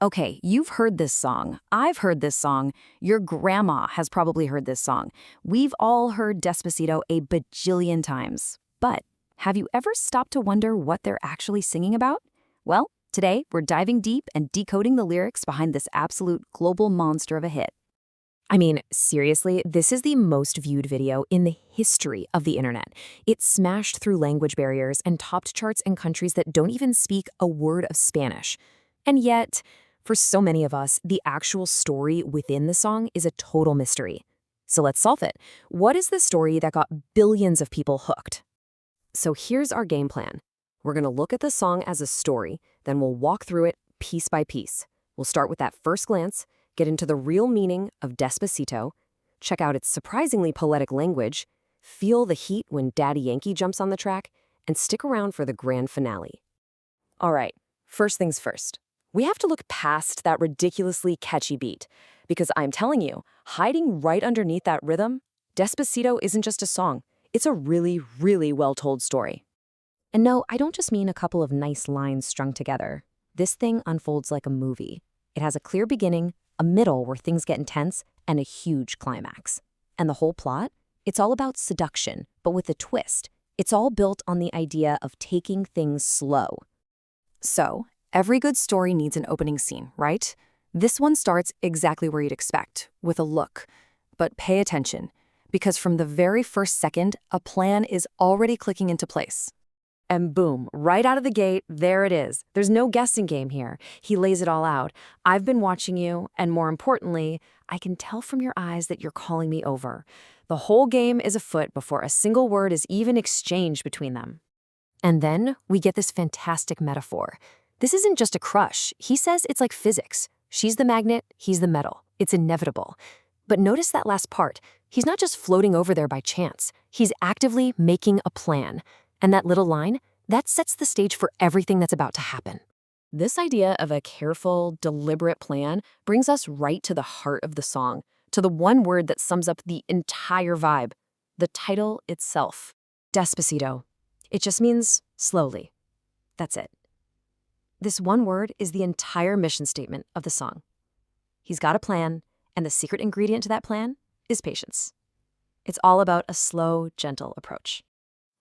Okay, you've heard this song. I've heard this song. Your grandma has probably heard this song. We've all heard Despacito a bajillion times. But have you ever stopped to wonder what they're actually singing about? Well, today we're diving deep and decoding the lyrics behind this absolute global monster of a hit. I mean, seriously, this is the most viewed video in the history of the internet. It smashed through language barriers and topped charts in countries that don't even speak a word of Spanish. And yet, for so many of us, the actual story within the song is a total mystery. So let's solve it. What is the story that got billions of people hooked? So here's our game plan. We're going to look at the song as a story, then we'll walk through it piece by piece. We'll start with that first glance, get into the real meaning of Despacito, check out its surprisingly poetic language, feel the heat when Daddy Yankee jumps on the track, and stick around for the grand finale. All right, first things first. We have to look past that ridiculously catchy beat, because I'm telling you, hiding right underneath that rhythm, Despacito isn't just a song. It's a really, really well-told story. And no, I don't just mean a couple of nice lines strung together. This thing unfolds like a movie. It has a clear beginning, a middle where things get intense, and a huge climax. And the whole plot? It's all about seduction, but with a twist. It's all built on the idea of taking things slow. So, every good story needs an opening scene, right? This one starts exactly where you'd expect, with a look. But pay attention, because from the very first second, a plan is already clicking into place. And boom, right out of the gate, there it is. There's no guessing game here. He lays it all out. I've been watching you, and more importantly, I can tell from your eyes that you're calling me over. The whole game is afoot before a single word is even exchanged between them. And then we get this fantastic metaphor. This isn't just a crush. He says it's like physics. She's the magnet, he's the metal. It's inevitable. But notice that last part. He's not just floating over there by chance. He's actively making a plan. And that little line, that sets the stage for everything that's about to happen. This idea of a careful, deliberate plan brings us right to the heart of the song, to the one word that sums up the entire vibe, the title itself, Despacito. It just means slowly. That's it. This one word is the entire mission statement of the song. He's got a plan, and the secret ingredient to that plan is patience. It's all about a slow, gentle approach.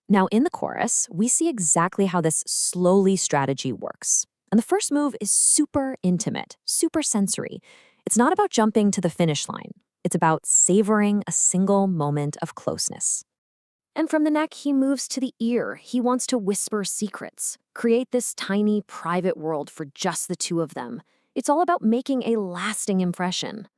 Now, in the chorus, we see exactly how this slowly strategy works. And the first move is super intimate, super sensory. It's not about jumping to the finish line. It's about savoring a single moment of closeness. And from the neck, he moves to the ear. He wants to whisper secrets, create this tiny, private world for just the two of them. It's all about making a lasting impression.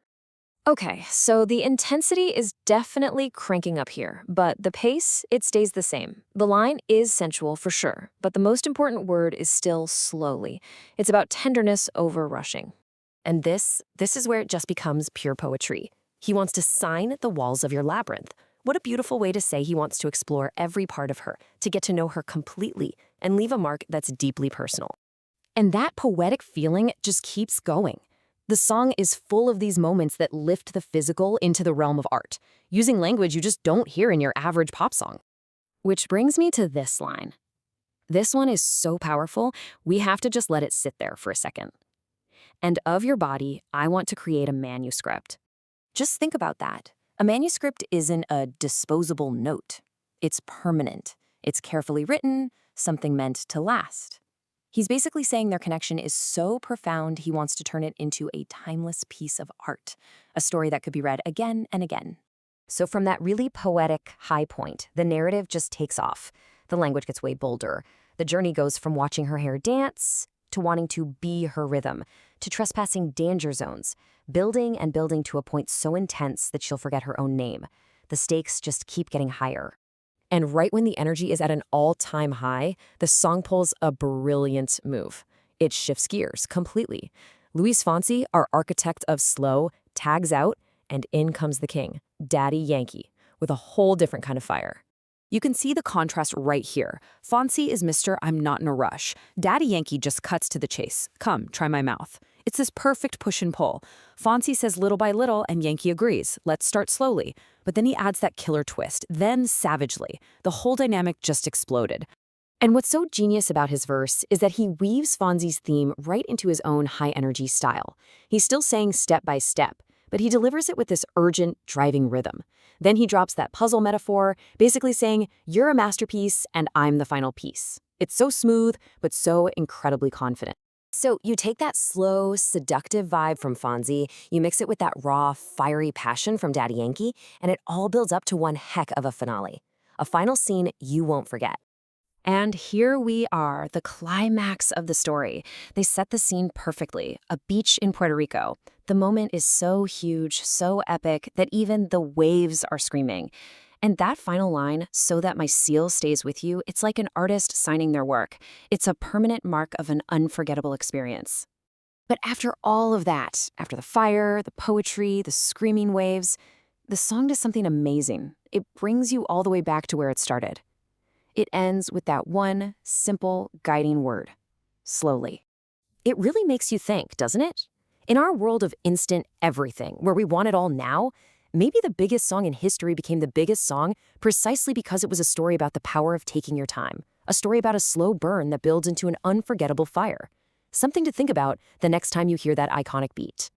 Okay, so the intensity is definitely cranking up here, but the pace, it stays the same. The line is sensual for sure, but the most important word is still slowly. It's about tenderness over rushing. And this is where it just becomes pure poetry. He wants to sign the walls of your labyrinth. What a beautiful way to say he wants to explore every part of her, to get to know her completely, and leave a mark that's deeply personal. And that poetic feeling just keeps going. The song is full of these moments that lift the physical into the realm of art, using language you just don't hear in your average pop song. Which brings me to this line. This one is so powerful, we have to just let it sit there for a second. And of your body, I want to create a manuscript. Just think about that. A manuscript isn't a disposable note. It's permanent. It's carefully written, something meant to last. He's basically saying their connection is so profound he wants to turn it into a timeless piece of art, a story that could be read again and again. So from that really poetic high point, the narrative just takes off. The language gets way bolder. The journey goes from watching her hair dance to wanting to be her rhythm, to trespassing danger zones, building and building to a point so intense that she'll forget her own name. The stakes just keep getting higher. And right when the energy is at an all-time high, the song pulls a brilliant move. It shifts gears completely. Luis Fonsi, our architect of slow, tags out, and in comes the king, Daddy Yankee, with a whole different kind of fire. You can see the contrast right here. Fonsi is Mr. I'm not in a rush. Daddy Yankee just cuts to the chase. Come, try my mouth. It's this perfect push and pull. Fonsi says little by little, and Yankee agrees. Let's start slowly. But then he adds that killer twist, then savagely. The whole dynamic just exploded. And what's so genius about his verse is that he weaves Fonzie's theme right into his own high-energy style. He's still saying step by step, but he delivers it with this urgent, driving rhythm. Then he drops that puzzle metaphor, basically saying, "You're a masterpiece, and I'm the final piece." It's so smooth, but so incredibly confident. So you take that slow, seductive vibe from Fonzie, you mix it with that raw, fiery passion from Daddy Yankee, and it all builds up to one heck of a finale. A final scene you won't forget. And here we are, the climax of the story. They set the scene perfectly, a beach in Puerto Rico. The moment is so huge, so epic, that even the waves are screaming. And that final line, "so that my seal stays with you," it's like an artist signing their work. It's a permanent mark of an unforgettable experience. But after all of that, after the fire, the poetry, the screaming waves, the song does something amazing. It brings you all the way back to where it started. It ends with that one simple guiding word: slowly. It really makes you think, doesn't it? In our world of instant everything, where we want it all now, maybe the biggest song in history became the biggest song precisely because it was a story about the power of taking your time, a story about a slow burn that builds into an unforgettable fire. Something to think about the next time you hear that iconic beat.